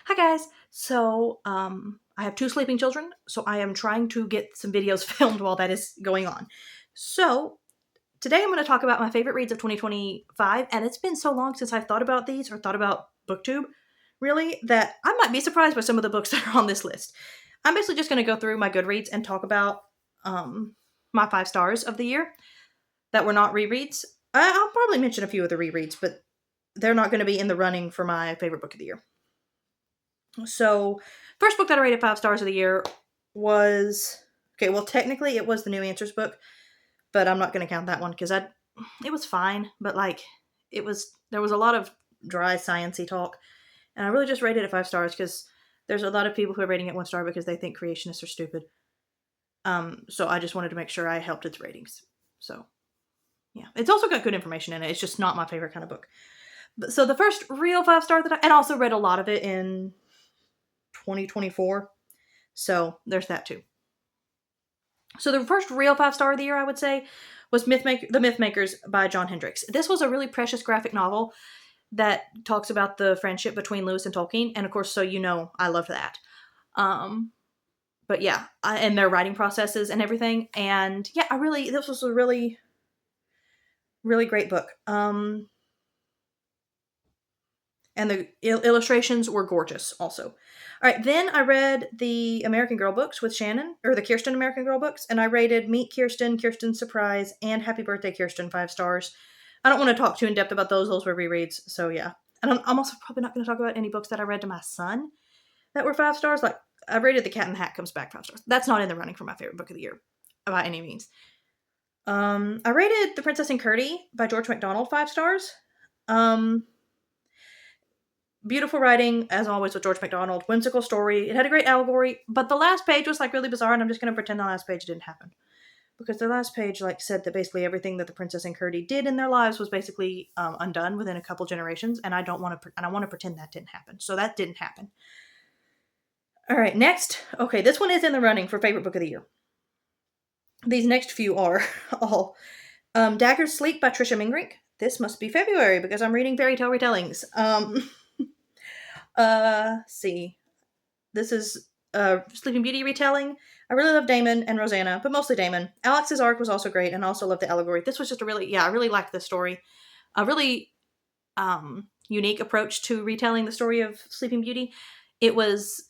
Hi guys. I have two sleeping children, so I am trying to get some videos filmed while that is going on. So today I'm going to talk about my favorite reads of 2025, and it's been so long since I've thought about these or thought about Booktube, really, that I might be surprised by some of the books that are on this list. I'm basically just going to go through my Goodreads and talk about my 5 stars of the year that were not rereads. I'll probably mention a few of the rereads, but they're not going to be in the running for my favorite book of the year. So, first book that I rated 5 stars of the year was okay. Well, technically, it was the New Answers book, but I'm not going to count that one because it was fine, but there was a lot of dry sciencey talk, and I really just rated it 5 stars because there's a lot of people who are rating it 1 star because they think creationists are stupid. So I just wanted to make sure I helped its ratings. So, yeah, it's also got good information in it. It's just not my favorite kind of book. So the first real 5 star and also read a lot of it in 2024. So there's that too. So the first real 5 star of the year, I would say, was The Mythmakers by John Hendricks. This was a really precious graphic novel that talks about the friendship between Lewis and Tolkien, and of course, so you know, I loved that. But yeah, and their writing processes and everything, and yeah, this was a really, really great book. And the illustrations were gorgeous also. All right, then I read the American Girl books with Shannon, or the Kirsten American Girl books, and I rated Meet Kirsten, Kirsten's Surprise, and Happy Birthday Kirsten 5 stars. I don't want to talk too in depth about those. Those were rereads, so yeah. And I'm also probably not going to talk about any books that I read to my son that were 5 stars. Like, I rated The Cat in the Hat Comes Back 5 stars. That's not in the running for my favorite book of the year, by any means. I rated The Princess and Curdie by George MacDonald 5 stars. Beautiful writing, as always, with George MacDonald. Whimsical story. It had a great allegory, but the last page was like really bizarre, and I'm just going to pretend the last page didn't happen. Because the last page said that basically everything that the princess and Curdie did in their lives was basically undone within a couple generations, and I want to pretend that didn't happen. So that didn't happen. All right, next. Okay, this one is in the running for favorite book of the year. These next few are all Dagger's Sleep by Trisha Mingrink. This must be February because I'm reading fairy tale retellings. See. This is Sleeping Beauty retelling. I really love Damon and Rosanna, but mostly Damon. Alex's arc was also great, and I also loved the allegory. This was just I really liked this story. A really unique approach to retelling the story of Sleeping Beauty. It was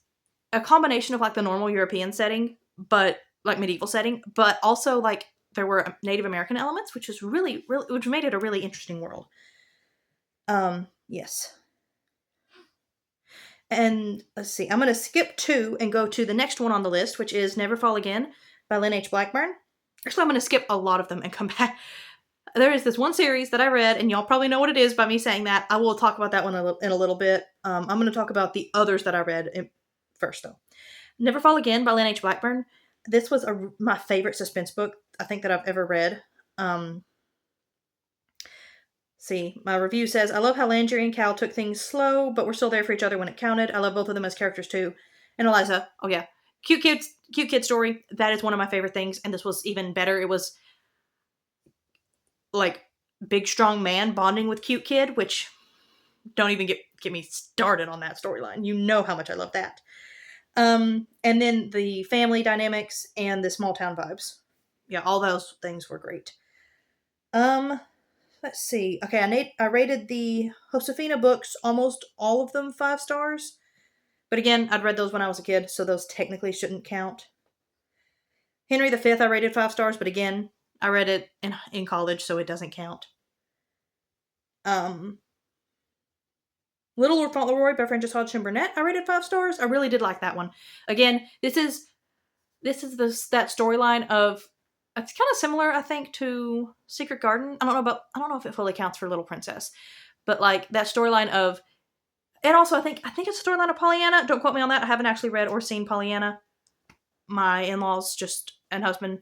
a combination of like the normal European setting, but like medieval setting, but also like there were Native American elements, which made it a really interesting world. Yes. And let's see, I'm going to skip 2 and go to the next one on the list, which is Never Fall Again by Lynn H. Blackburn. Actually, I'm going to skip a lot of them and come back. There is this one series that I read, and y'all probably know what it is by me saying that. I will talk about that one in a little bit. I'm going to talk about the others that I read first, though. Never Fall Again by Lynn H. Blackburn. This was my favorite suspense book I think that I've ever read. See, my review says, I love how Landry and Cal took things slow, but were still there for each other when it counted. I love both of them as characters too. And Eliza, oh yeah, cute kid story. That is one of my favorite things, and this was even better. It was like big strong man bonding with cute kid, which don't even get me started on that storyline. You know how much I love that. And then the family dynamics and the small town vibes. Yeah, all those things were great. Let's see. Okay, I rated the Josefina books, almost all of them 5 stars. But again, I'd read those when I was a kid, so those technically shouldn't count. Henry V, I rated 5 stars, but again, I read it in college, so it doesn't count. Little Lord Fauntleroy by Frances Hodgson Burnett, I rated 5 stars. I really did like that one. Again, this is that storyline of, it's kind of similar, I think, to Secret Garden. I don't know if it fully counts for Little Princess, but like that storyline of, and also I think it's a storyline of Pollyanna. Don't quote me on that. I haven't actually read or seen Pollyanna. My in-laws and husband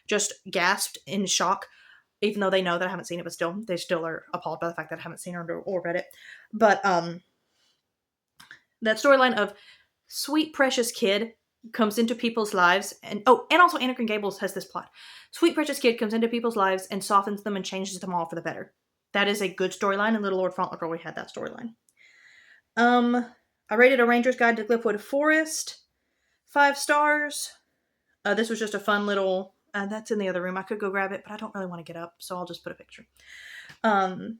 just gasped in shock, even though they know that I haven't seen it, but they still are appalled by the fact that I haven't seen it or read it. But that storyline of sweet precious kid comes into people's lives, and also Anna Green Gables has this plot. Sweet precious kid comes into people's lives and softens them and changes them all for the better. That is a good storyline, and Little Lord Fauntleroy had that storyline. I rated A Ranger's Guide to Cliffwood Forest 5 stars. This was just a fun little. That's in the other room. I could go grab it, but I don't really want to get up, so I'll just put a picture. Fun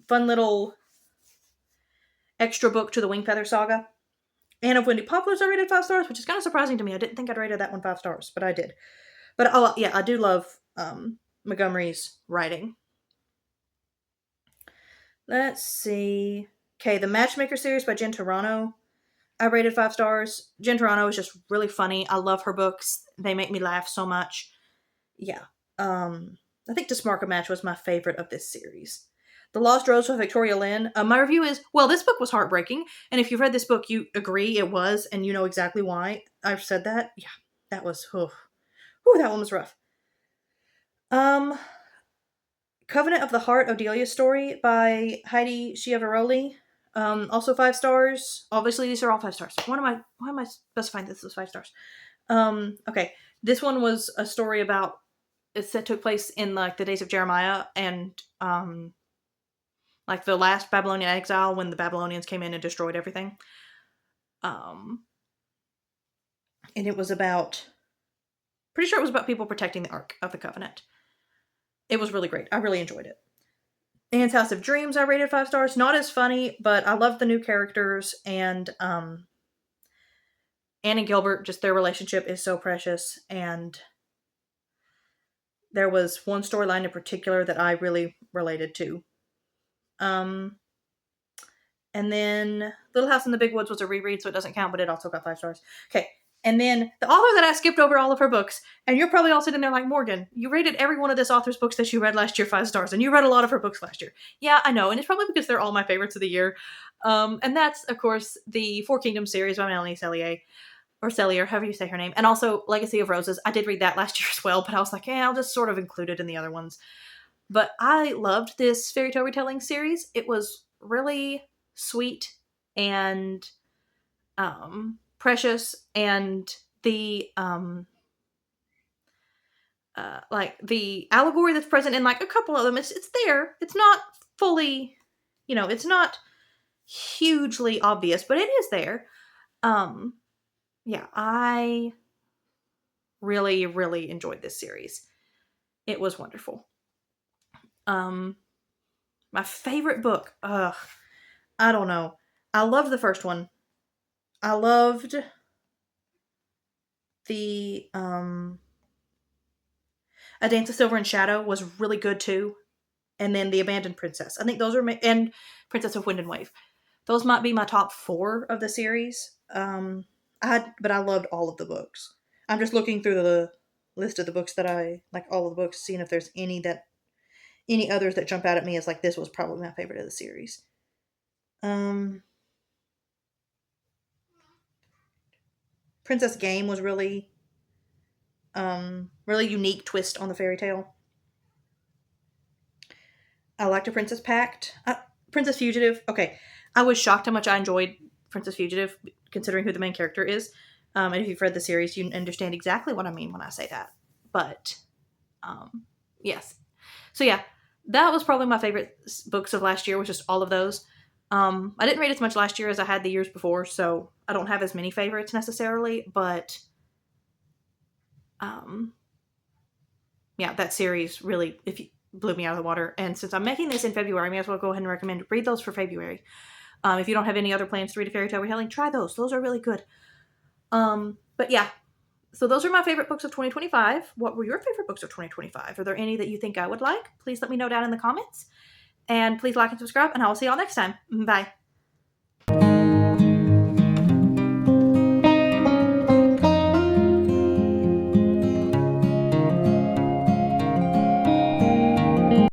little extra book to the Wingfeather Saga. Anne of Windy Poplars I rated 5 stars, which is kind of surprising to me. I didn't think I'd rated that one 5 stars, but I did. But oh yeah, I do love Montgomery's writing. Let's see. Okay, the Matchmaker series by Jen Turano. I rated 5 stars. Jen Turano is just really funny. I love her books. They make me laugh so much. Yeah. I think To Spark a Match was my favorite of this series. The Lost Rose by Victoria Lynn. My review is, well, this book was heartbreaking. And if you've read this book, you agree it was, and you know exactly why I've said that. Yeah, that was, that one was rough. Covenant of the Heart, Odelia's Story by Heidi Schiavaroli. Also 5 stars. Obviously, these are all 5 stars. Why am I specifying this as 5 stars? Okay. This one was a story about, that took place in like the days of Jeremiah and like the last Babylonian exile when the Babylonians came in and destroyed everything. And it was about, pretty sure it was about people protecting the Ark of the Covenant. It was really great. I really enjoyed it. Anne's House of Dreams I rated 5 stars. Not as funny, but I love the new characters, and Anne and Gilbert, just their relationship is so precious, and there was one storyline in particular that I really related to. And then Little House in the Big Woods was a reread, so it doesn't count, but it also got 5 stars. Okay. And then the author that I skipped over all of her books, and you're probably all sitting there like, Morgan, you rated every one of this author's books that you read last year 5 stars, and you read a lot of her books last year. Yeah, I know, and it's probably because they're all my favorites of the year. And that's, of course, the Four Kingdoms series by Melanie Cellier, or Cellier, however you say her name, and also Legacy of Roses. I did read that last year as well, but I was like, I'll just sort of include it in the other ones. But I loved this fairy tale retelling series. It was really sweet and precious, and the like the allegory that's present in like a couple of them, it's there. It's not fully, it's not hugely obvious, but it is there. Yeah, I really, really enjoyed this series. It was wonderful. My favorite book, I don't know. I loved the first one. I loved the A Dance of Silver and Shadow was really good too. And then The Abandoned Princess. I think those are and Princess of Wind and Wave. Those might be my top 4 of the series. But I loved all of the books. I'm just looking through the list of the books that I like, all of the books, seeing if there's any others that jump out at me as like, this was probably my favorite of the series. Princess Game was really unique twist on the fairy tale. I liked A Princess Pact. Princess Fugitive. Okay. I was shocked how much I enjoyed Princess Fugitive, considering who the main character is. And if you've read the series, you understand exactly what I mean when I say that. But, yes. So yeah, that was probably my favorite books of last year, was just all of those. I didn't read as much last year as I had the years before, so I don't have as many favorites necessarily, but yeah, that series really blew me out of the water. And since I'm making this in February, I may as well go ahead and recommend read those for February. If you don't have any other plans to read a fairy tale retelling, try those. Those are really good. But yeah, so those are my favorite books of 2025. What were your favorite books of 2025? Are there any that you think I would like? Please let me know down in the comments. And please like and subscribe, and I will see y'all next time. Bye.